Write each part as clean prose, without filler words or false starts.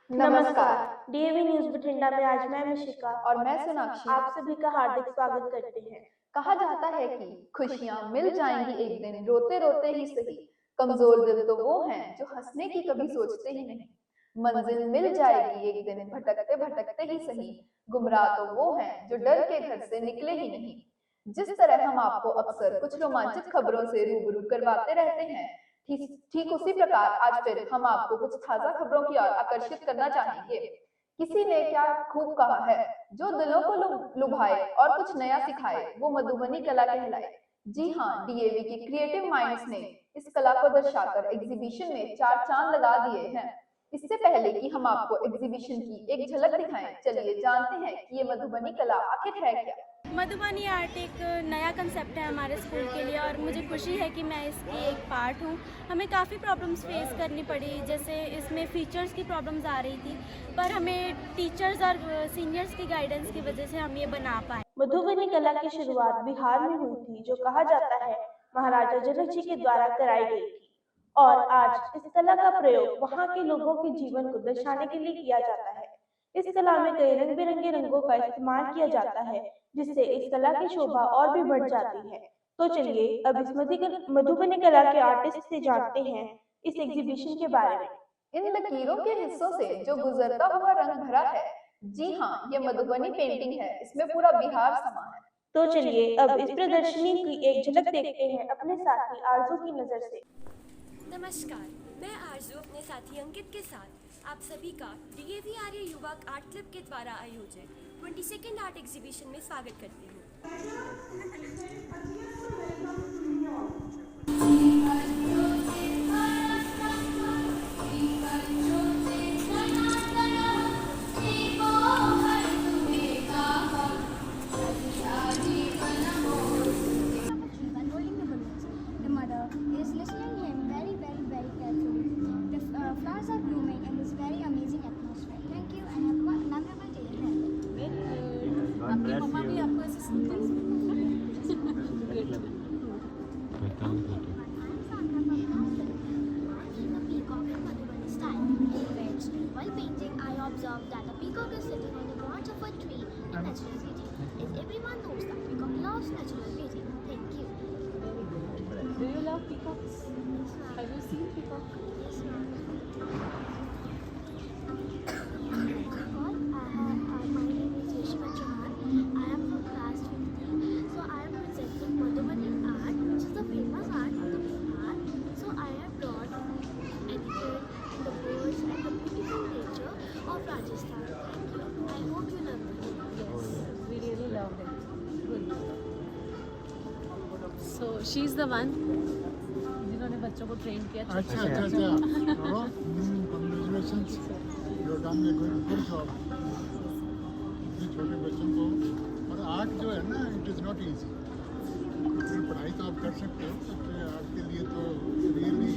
नमस्कार। DAV news Bathinda में आज मैं मिशिका और मैं सोनाक्षी आप सभी का हार्दिक स्वागत करते हैं। कहा जाता है कि खुशियां मिल जाएंगी एक दिन, रोते रोते ही सही। कमजोर दिल तो वो हैं जो हंसने की कभी सोचते ही नहीं। मंजिल मिल जाएगी एक दिन, भटकते भटकते ही सही। गुमराह तो वो हैं जो डर के घर से निकले ही नहीं। जिस तरह हम आपको अक्सर कुछ रोमांचित खबरों से रूबरू करवाते रहते हैं, ठीक ठीक उसी प्रकार आज फिर हम आपको कुछ ताजा खबरों की ओर आकर्षित करना चाहेंगे। किसी ने क्या खूब कहा है, जो दिलों को लुभाए और कुछ नया सिखाए वो मधुबनी कला कहलाए। जी हाँ, डीएवी के क्रिएटिव माइंड्स ने इस कला को दर्शाकर एग्जीबिशन में चार चांद लगा दिए हैं। इससे पहले कि हम आपको एग्जीबिशन की एक झलक दिखाएं, चलिए जानते हैं कि ये मधुबनी कला आखिर है क्या। मधुबनी आर्ट एक नया कंसेप्ट है हमारे स्कूल के लिए और मुझे खुशी है कि मैं इसकी एक पार्ट हूँ। हमें काफ़ी प्रॉब्लम्स फेस करनी पड़ी, जैसे इसमें फीचर्स की प्रॉब्लम्स आ रही थी, पर हमें टीचर्स और सीनियर्स की गाइडेंस की वजह से हम ये बना पाए। मधुबनी कला की शुरुआत बिहार में हुई थी, जो कहा जाता है महाराजा जनक जी के द्वारा कराई गई थी। और आज इस कला का प्रयोग वहाँ के लोगों के जीवन को दर्शाने के लिए किया जाता है। इस कला में कई रंग बिरंगे रंगों का इस्तेमाल किया जाता है, जिससे इस कला की शोभा और भी बढ़ जाती है। तो चलिए अब इस मधुबनी कला के आर्टिस्ट से जानते हैं इस एग्जीबिशन के बारे में। इन लकीरों के हिस्सों से जो गुजरता हुआ रंग भरा है, जी हाँ, ये मधुबनी पेंटिंग है। इसमें पूरा बिहार समा है। तो चलिए अब इस प्रदर्शनी की एक झलक देखते हैं अपने साथी आरजू की नजर से। नमस्कार, मैं आरजू अपने साथी अंकित के साथ आप सभी का डीएवी आर्य युवा आर्ट क्लब के द्वारा आयोजित 22nd आर्ट एग्जीबिशन में स्वागत करती हूँ। Is listening him very carefully. The flowers are blooming in this very amazing atmosphere. Thank you and have a memorable day ahead. आपकी मम्मा भी आपको ऐसे सुनते हैं? While painting, I observed that a peacock is sitting on the branch of a tree in natural beauty. As everyone knows that peacock loves natural beauty. Thank you. Do you love peacocks? Have you seen peacock? Yes, ma'am. My name is Yashima Chauhan. I am from class 15. So I am presenting Madhubani art, which is the famous art of the Bihar. So I have brought edited the birds and the beautiful nature of Rajasthan. Thank you. I hope you love it. Yes, we really loved it. Good. So she's the one जिन्होंने बच्चों को train किया। अच्छा congratulations, you have done a good job. इतने छोटे बच्चों को, और आर्ट जो है ना, इट इज़ नॉट इजी। पढ़ाई तो आप कर सकते हो, आर्ट के लिए तो रियली।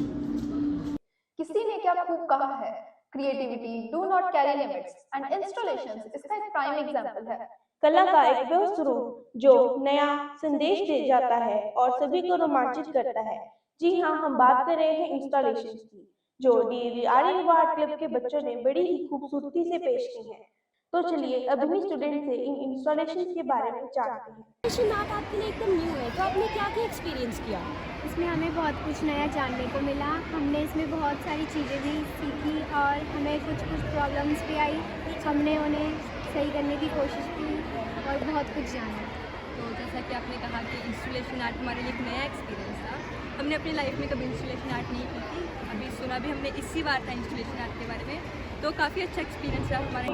किसी ने क्या खूब कहा है, creativity do not carry limits and installations इसका एक प्राइम एग्जांपल है। कला का एक व्यस्त रूप जो नया संदेश दे जाता है और सभी को रोमांचित करता है। जी हाँ, हम बात कर रहे हैं इंस्टॉलेशन की, जो डीएवी आर्य युवा आर्ट क्लब के बच्चों ने बड़ी ही खूबसूरती से पेश की है। तो चलिए अभिनी स्टूडेंट से इन इंस्टॉलेशन के बारे में जानते हैं। इंस्टॉलेशन आर्ट आपके लिए एकदम न्यू है, तो आपने क्या क्या एक्सपीरियंस किया? इसमें हमें बहुत कुछ नया जानने को मिला। हमने इसमें बहुत सारी चीज़ें भी सीखी और हमें कुछ प्रॉब्लम्स भी आई। हमने उन्हें सही करने की कोशिश की और बहुत कुछ जाना। तो जैसा कि आपने कहा कि इंस्टॉलेशन आर्ट हमारे लिए एक नया एक्सपीरियंस था। हमने अपनी लाइफ में कभी इंस्टॉलेशन आर्ट नहीं की थी, अभी सुना भी हमने इसी बार था इंस्टॉलेशन आर्ट के बारे में, तो काफ़ी अच्छा एक्सपीरियंस रहा हमारे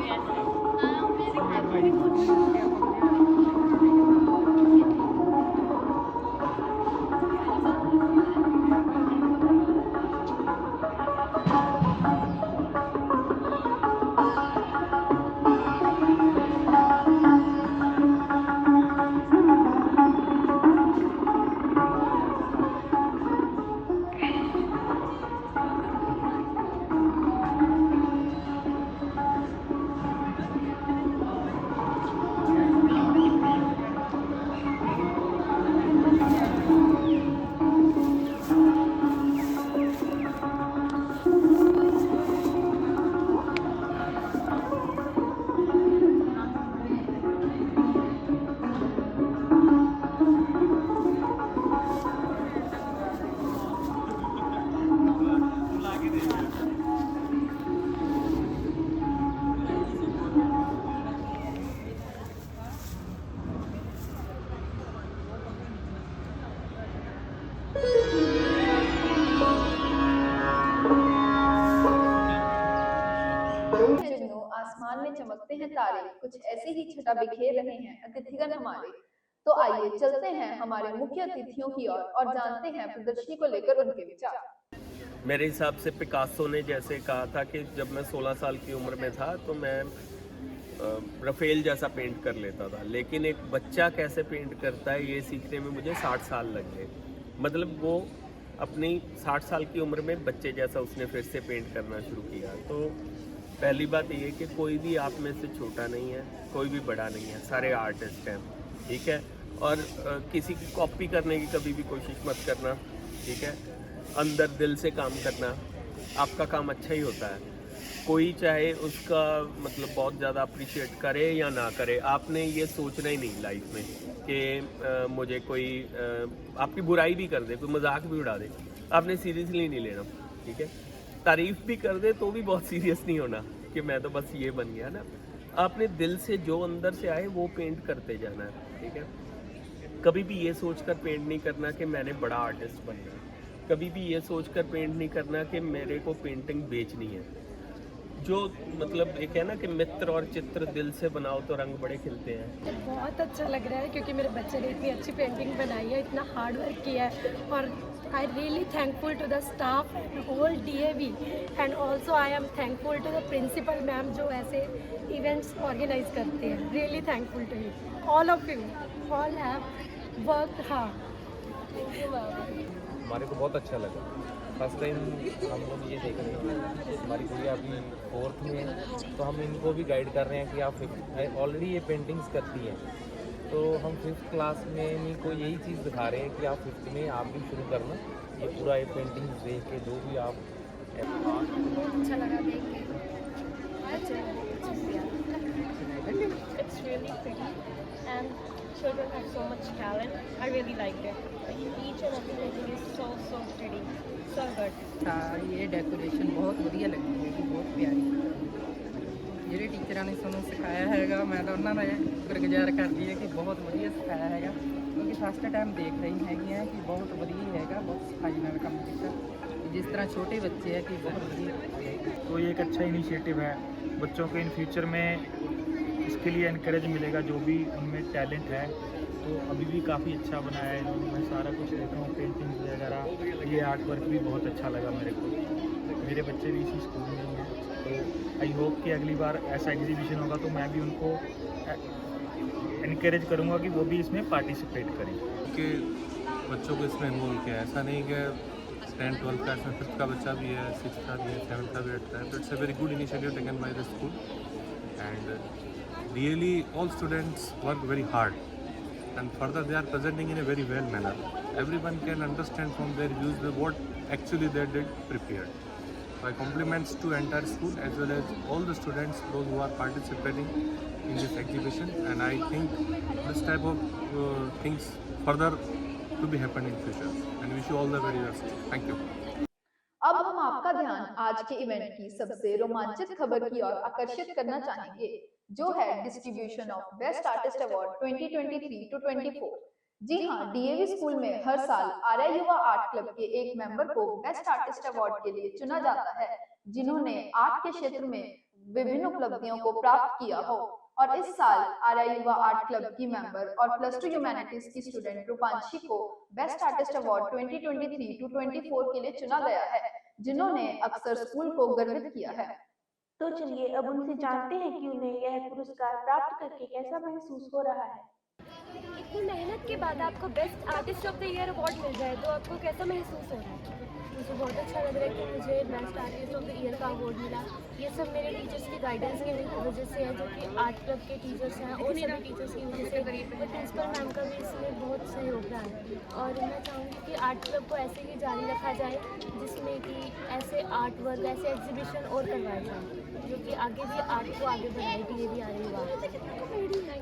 जुगनू आसमान में चमकते हैं तारे, कुछ ऐसे ही छटा बिखेर रहे हैं अतिथिगण हमारे। तो आइए चलते हैं हमारे मुख्य अतिथियों की ओर और जानते हैं प्रदर्शनी को लेकर उनके विचार। मेरे हिसाब से पिकासो ने जैसे कहा था कि जब मैं 16 साल की उम्र में था तो मैं रफेल जैसा पेंट कर लेता था, लेकिन एक बच्चा कैसे पेंट करता है ये सीखने में मुझे 60 साल लग गए। मतलब वो अपनी 60 साल की उम्र में बच्चे जैसा उसने फिर से पेंट करना शुरू किया। तो पहली बात ये कि कोई भी आप में से छोटा नहीं है, कोई भी बड़ा नहीं है, सारे आर्टिस्ट हैं, ठीक है। और किसी की कॉपी करने की कभी भी कोशिश मत करना, ठीक है। अंदर दिल से काम करना, आपका काम अच्छा ही होता है। कोई चाहे उसका मतलब बहुत ज़्यादा अप्रिशिएट करे या ना करे, आपने ये सोचना ही नहीं लाइफ में कि मुझे कोई आपकी बुराई भी कर दे, कोई मजाक भी उड़ा दे, आपने सीरियसली नहीं लेना, ठीक है। तारीफ़ भी कर दे तो भी बहुत सीरियस नहीं होना कि मैं तो बस ये बन गया ना। आपने दिल से जो अंदर से आए वो पेंट करते जाना है, ठीक है। कभी भी ये सोचकर पेंट नहीं करना कि मैंने बड़ा आर्टिस्ट बनना है, कभी भी ये सोचकर पेंट नहीं करना कि मेरे को पेंटिंग बेचनी है। जो मतलब एक है ना कि मित्र और चित्र दिल से बनाओ तो रंग बड़े खिलते हैं। बहुत अच्छा लग रहा है क्योंकि मेरे बच्चे ने इतनी अच्छी पेंटिंग बनाई है, इतना हार्ड वर्क किया है। और I really thankful to the staff and whole DAV and also I am thankful to the principal ma'am जो ऐसे इवेंट्स ऑर्गेनाइज करते हैं। Really thankful to you all of you, all have worked hard. Thank you ma'am. हमारे को बहुत अच्छा लगा। First time हम लोग ये देख रहे हैं, हमारी गुड़िया अभी 4th में है, तो हम इनको भी गाइड कर रहे हैं कि आप ऑलरेडी ये पेंटिंग्स करती हैं, तो हम 5th क्लास में इन्हीं को यही चीज़ दिखा रहे हैं कि आप 5th में आप भी शुरू करना ये पूरा ये पेंटिंग्स देख के जो भी आप। बहुत अच्छा लगा देख के, It's really pretty and children have so much talent. I really liked it. Each and everything is so pretty, so good. ये डेकोरेशन बहुत ਵਧੀਆ ਲੱਗੀ ਹੈ, ਬਹੁਤ ਪਿਆਰੀ। ਜਿਹੜੇ ਟੀਚਰਾਂ ਨੇ ਸਾਨੂੰ ਸਿਖਾਇਆ ਹੈਗਾ, ਮੈਂ ਤਾਂ ਉਹਨਾਂ ਦਾ ਗੁਜ਼ਾਰ ਕਰਦੀ ਹੈ ਕਿ ਬਹੁਤ ਵਧੀਆ ਸਿਖਾਇਆ ਹੈਗਾ, ਕਿਉਂਕਿ ਫਸਟ ਟਾਈਮ ਦੇਖ ਰਹੀ ਹੈਗੀ ਹੈ कि बहुत ਵਧੀਆ ਹੈਗਾ, बहुत ਸਫਾਈ ਨਾਲ ਕੰਮ ਕੀਤਾ। जिस तरह छोटे बच्चे हैं कि बहुत बढ़िया। तो ये एक अच्छा इनिशिएटिव है, बच्चों को इन फ्यूचर में इसके लिए इनकरेज मिलेगा जो भी उनमें टैलेंट है। तो अभी भी काफ़ी अच्छा बनाया है इन्होंने, मैं सारा कुछ देखा हूँ, पेंटिंग्स वगैरह, ये आर्ट वर्क भी बहुत अच्छा लगा मेरे को। मेरे बच्चे भी इसी स्कूल में ही हैं, तो आई होप कि अगली बार ऐसा एग्जीबिशन होगा तो मैं भी उनको इनकरेज करूँगा कि वो भी इसमें पार्टिसिपेट करें। कि बच्चों को इसमें इन्वॉल्व किया, ऐसा नहीं कि 10th 12th क्लास में 5th का बच्चा भी है, 6th का भी है, 7th का भी रहता है। तो it's a very good initiative taken by the school and really all students work very hard and further they are presenting in a very well manner. Everyone can understand from their views what actually they did prepared. So I compliments to entire school as well as all the students, those who are participating in this exhibition, and I think this type of things further to be happen in future and wish you all the very best. Thank you. अब हम आपका ध्यान आज के event की सबसे रोमांचक खबर की ओर आकर्षित करना चाहेंगे, जो है distribution of best artist award 2023-24। जी हाँ, DAV स्कूल में हर साल आर्या युवा आर्ट क्लब के एक मेंबर को बेस्ट आर्टिस्ट अवार्ड के लिए चुना जाता है, जिन्होंने आर्ट के क्षेत्र में विभिन्न उपलब्धियों को प्राप्त किया हो। और इस साल आर्या युवा आर्ट क्लब की मेंबर और +2 ह्यूमैनिटीज की स्टूडेंट रूपांशी को बेस्ट आर्टिस्ट अवार्ड 2023-24 के लिए चुना गया है, जिन्होंने अक्सर स्कूल को गर्वित किया है। तो चलिए अब उनसे जानते हैं कि उन्हें यह पुरस्कार प्राप्त करके कैसा महसूस हो रहा है। इतनी मेहनत के बाद आपको best artist of the year award मिल जाए तो आपको कैसा महसूस हो रहा है? मुझे बहुत अच्छा लग रहा है कि मुझे best artist of the year का अवार्ड मिला। ये सब मेरे टीचर्स की गाइडेंस की वजह से है, जो कि आर्ट क्लब के टीचर्स हैं और सभी टीचर्स की वजह से। और प्रिंसिपल मैम का भी इसमें बहुत सहयोग रहा है। और मैं चाहूँगी कि आर्ट क्लब को ऐसे ही जारी रखा जाए, जिसमें कि ऐसे आर्ट वर्क, ऐसे एग्जीबिशन और करवाए जाए, जो कि आगे भी आर्ट को आगे बढ़ाए। DAV आ रही बात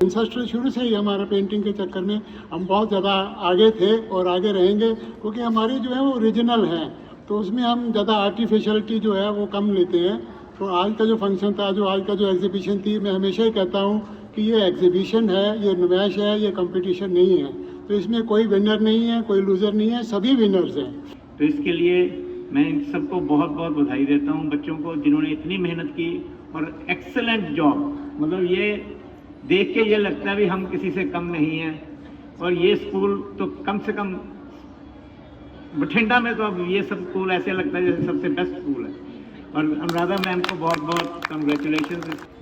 इंडस्ट्री शुरू से ही हमारा पेंटिंग के चक्कर में हम बहुत ज़्यादा आगे थे और आगे रहेंगे, क्योंकि हमारी जो है वो ओरिजिनल है, तो उसमें हम ज़्यादा आर्टिफिशियलिटी जो है वो कम लेते हैं। तो आज का जो फंक्शन था, जो आज का जो एग्जीबिशन थी, मैं हमेशा ही कहता हूँ कि ये एग्जीबिशन है, ये नुमाइश है, ये कंपटीशन नहीं है। तो इसमें कोई विनर नहीं है, कोई लूज़र नहीं है, सभी विनर्स हैं। तो इसके लिए मैं इन सबको बहुत बहुत बधाई देता हूँ, बच्चों को जिन्होंने इतनी मेहनत की और एक्सेलेंट जॉब। मतलब ये देख के ये लगता है भी हम किसी से कम नहीं हैं। और ये स्कूल तो कम से कम बठिंडा में तो अब ये सब स्कूल ऐसे लगता है जैसे सबसे बेस्ट स्कूल है। और अनुराधा मैम को बहुत बहुत कंग्रेचुलेशन।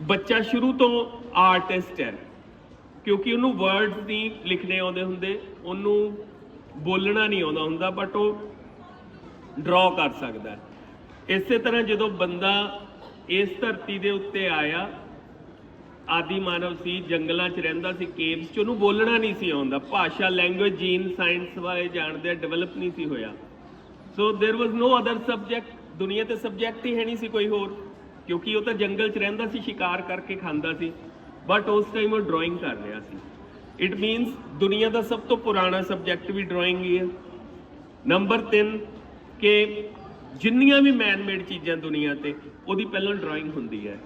ਬੱਚਾ ਸ਼ੁਰੂ ਤੋਂ ਆਰਟਿਸਟ ਹੈ, ਕਿਉਂਕਿ ਉਹਨੂੰ ਵਰਡਸ ਨਹੀਂ ਲਿਖਣੇ ਆਉਂਦੇ ਹੁੰਦੇ, ਉਹਨੂੰ ਬੋਲਣਾ ਨਹੀਂ ਆਉਂਦਾ ਹੁੰਦਾ, ਬਟ ਉਹ ਡਰਾ ਕਰ ਸਕਦਾ ਹੈ। ਇਸੇ ਤਰ੍ਹਾਂ ਜਦੋਂ ਬੰਦਾ ਇਸ ਧਰਤੀ ਦੇ ਉੱਤੇ ਆਇਆ, ਆਦਿ ਮਾਨਵ ਸੀ, ਜੰਗਲਾਂ 'ਚ ਰਹਿੰਦਾ ਸੀ, ਕੇਵਸ 'ਚ, ਉਹਨੂੰ ਬੋਲਣਾ ਨਹੀਂ ਸੀ ਆਉਂਦਾ, ਭਾਸ਼ਾ, ਲੈਂਗੁਏਜ, ਜੀਨ ਸਾਇੰਸ ਬਾਰੇ ਜਾਣਦੇ, ਡਿਵੈਲਪ ਨਹੀਂ ਸੀ ਹੋਇਆ। So there was no other subject, ਦੁਨੀਆ ਤੇ ਸਬਜੈਕਟ ਹੀ ਹੈ ਨਹੀਂ ਸੀ ਕੋਈ ਹੋਰ, ਕਿਉਂਕਿ ਉਹ ਤਾਂ ਜੰਗਲ 'ਚ ਰਹਿੰਦਾ ਸੀ, ਸ਼ਿਕਾਰ ਕਰਕੇ ਖਾਂਦਾ ਸੀ, ਬਟ ਉਸ ਟਾਈਮ ਉਹ ਡਰਾਇੰਗ ਕਰ ਰਿਹਾ ਸੀ। ਇਟ ਮੀਨਸ ਦੁਨੀਆ ਦਾ ਸਭ ਤੋਂ ਪੁਰਾਣਾ ਸਬਜੈਕਟ ਵੀ ਡਰਾਇੰਗ ਹੀ ਹੈ। ਨੰਬਰ 3 ਕਿ ਜਿੰਨੀਆਂ ਵੀ ਮੈਨ ਮੇਡ ਚੀਜ਼ਾਂ ਦੁਨੀਆ ਤੇ, ਉਹਦੀ ਪਹਿਲਾਂ ਡਰਾਇੰਗ ਹੁੰਦੀ ਹੈ।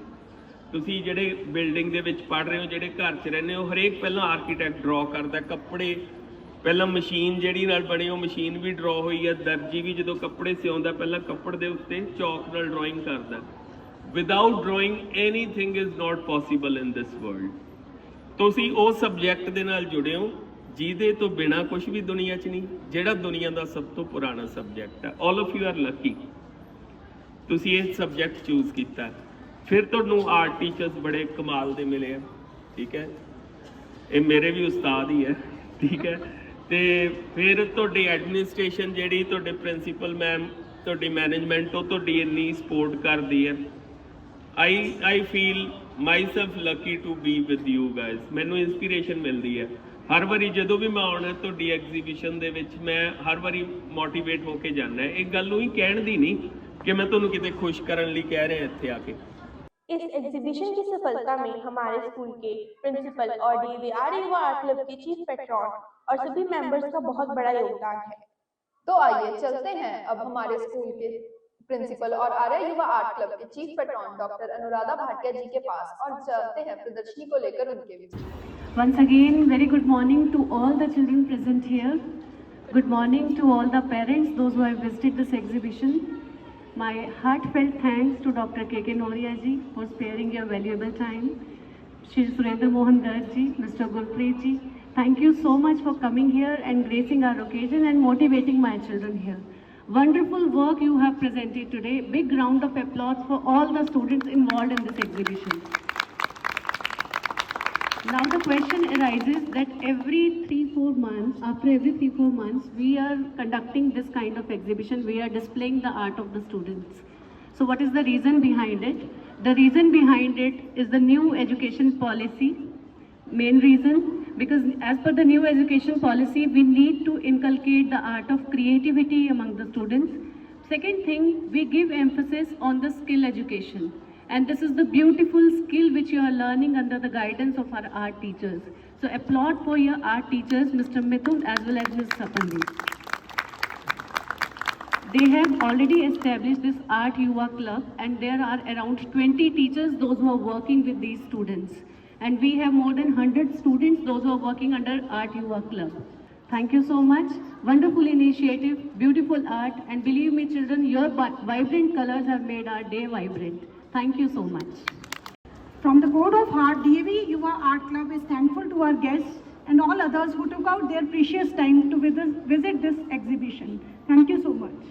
ਤੁਸੀਂ ਜਿਹੜੇ ਬਿਲਡਿੰਗ ਦੇ ਵਿੱਚ ਪੜ੍ਹ ਰਹੇ ਹੋ, ਜਿਹੜੇ ਘਰ 'ਚ ਰਹਿੰਦੇ ਹੋ, ਹਰੇਕ ਪਹਿਲਾਂ ਆਰਕੀਟੈਕਟ ਡਰਾ ਕਰਦਾ। ਕੱਪੜੇ ਪਹਿਲਾਂ ਮਸ਼ੀਨ ਜਿਹੜੀ ਨਾਲ ਬਣੀ, ਉਹ ਮਸ਼ੀਨ ਵੀ ਡਰਾ ਹੋਈ ਹੈ। ਦਰਜੀ ਵੀ ਜਦੋਂ ਕੱਪੜੇ ਸਿਉਂਦਾ ਪਹਿਲਾਂ ਕੱਪੜੇ ਦੇ ਉੱਤੇ ਚੌਕ ਨਾਲ ਡਰਾਇੰਗ ਕਰਦਾ। Without drawing anything is not possible in this world. ਤੁਸੀਂ ਉਹ ਸਬਜੈਕਟ ਦੇ ਨਾਲ ਜੁੜੇ ਹੋ ਜਿਹਦੇ ਤੋਂ ਬਿਨਾ ਕੁਝ ਵੀ ਦੁਨੀਆ 'ਚ ਨਹੀਂ, ਜਿਹੜਾ ਦੁਨੀਆ ਦਾ ਸਭ ਤੋਂ ਪੁਰਾਣਾ ਸਬਜੈਕਟ ਹੈ। All of you are Lucky, ਤੁਸੀਂ ਇਹ ਸਬਜੈਕਟ ਚੂਜ਼ ਕੀਤਾ। ਫਿਰ ਤੁਹਾਨੂੰ ਆਰਟ ਟੀਚਰਸ ਬੜੇ ਕਮਾਲ ਦੇ ਮਿਲੇ ਆ, ਠੀਕ ਹੈ, ਇਹ ਮੇਰੇ ਵੀ ਉਸਤਾਦ ਹੀ ਹੈ, ਠੀਕ ਹੈ। ਤੇ ਫਿਰ ਤੁਹਾਡੀ ਐਡਮਿਨਿਸਟ੍ਰੇਸ਼ਨ ਜਿਹੜੀ, ਤੁਹਾਡੇ ਪ੍ਰਿੰਸੀਪਲ ਮੈਮ, ਤੁਹਾਡੀ ਮੈਨੇਜਮੈਂਟ, ਉਹ ਤੁਹਾਡੀ ਇੰਨੀ ਸਪੋਰਟ ਕਰਦੀ ਹੈ। I feel myself lucky to be with you guys. ਮੈਨੂੰ ਇਨਸਪੀਰੇਸ਼ਨ ਮਿਲਦੀ ਹੈ ਹਰ ਵਾਰੀ ਜਦੋਂ ਵੀ ਮੈਂ ਆਉਣਾ ਤੁਹਾਡੀ ਐਗਜ਼ੀਬਿਸ਼ਨ ਦੇ ਵਿੱਚ। ਮੈਂ ਹਰ ਵਾਰੀ ਮੋਟੀਵੇਟ ਹੋ ਕੇ ਜਾਂਦਾ। ਇਹ ਗੱਲ ਨੂੰ ਹੀ ਕਹਿਣ ਦੀ ਨਹੀਂ कि मैं तुहानू किते खुश करने लिए कह रहे हैं इत्थे आके। इस एग्जीबिशन की सफलता में हमारे स्कूल के प्रिंसिपल और DAV युवा आर्ट क्लब के चीफ पेट्रॉन और सभी मेंबर्स का बहुत बड़ा योगदान है। तो आइए चलते हैं अब हमारे स्कूल के प्रिंसिपल और आर्य युवा आर्ट क्लब के chief patron doctor Anuradha Bhatia ji के पास और चलते हैं प्रदर्शनी को लेकर उनके विचार। Once again, very good morning to all the children present here. Good morning to all the parents, those who have visited this exhibition. My heartfelt thanks to Dr. K.K. Noria ji for sparing your valuable time. Shri Surendra Mohan Garg ji, Mr. Gurpreet ji, thank you so much for coming here and gracing our occasion and motivating my children here. Wonderful work you have presented today. Big round of applause for all the students involved in this exhibition. Now the question arises that after every 3-4 months, we are conducting this kind of exhibition. We are displaying the art of the students. So what is the reason behind it? The reason behind it is the new education policy. Main reason, because as per the new education policy, we need to inculcate the art of creativity among the students. Second thing, we give emphasis on the skill education. And this is the beautiful skill which you are learning under the guidance of our art teachers. So applaud for your art teachers, Mr. Mithun as well as Ms. Sapandi. They have already established this Art Yuva Club and there are around 20 teachers, those who are working with these students. And we have more than 100 students, those who are working under Art Yuva Club. Thank you so much. Wonderful initiative, beautiful art, and believe me children, your vibrant colors have made our day vibrant. Thank you so much. From the Board of Art, DAV Yuva Art Club is thankful to our guests and all others who took out their precious time to visit this exhibition. Thank you so much.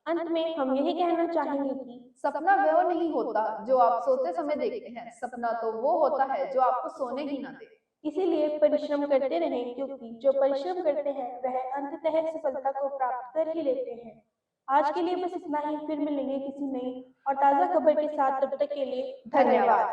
अंत में हम यही कहना चाहेंगे कि सपना वो नहीं होता जो आप सोते समय देखते हैं, सपना तो वो होता है जो आपको सोने ही ना दे। इसीलिए परिश्रम करते रहें, क्योंकि जो परिश्रम करते हैं वह अंततः सफलता को प्राप्त कर ही लेते हैं। आज के लिए बस इतना ही, फिर मिलेंगे किसी नई और ताज़ा खबर के साथ। तब तक के लिए धन्यवाद।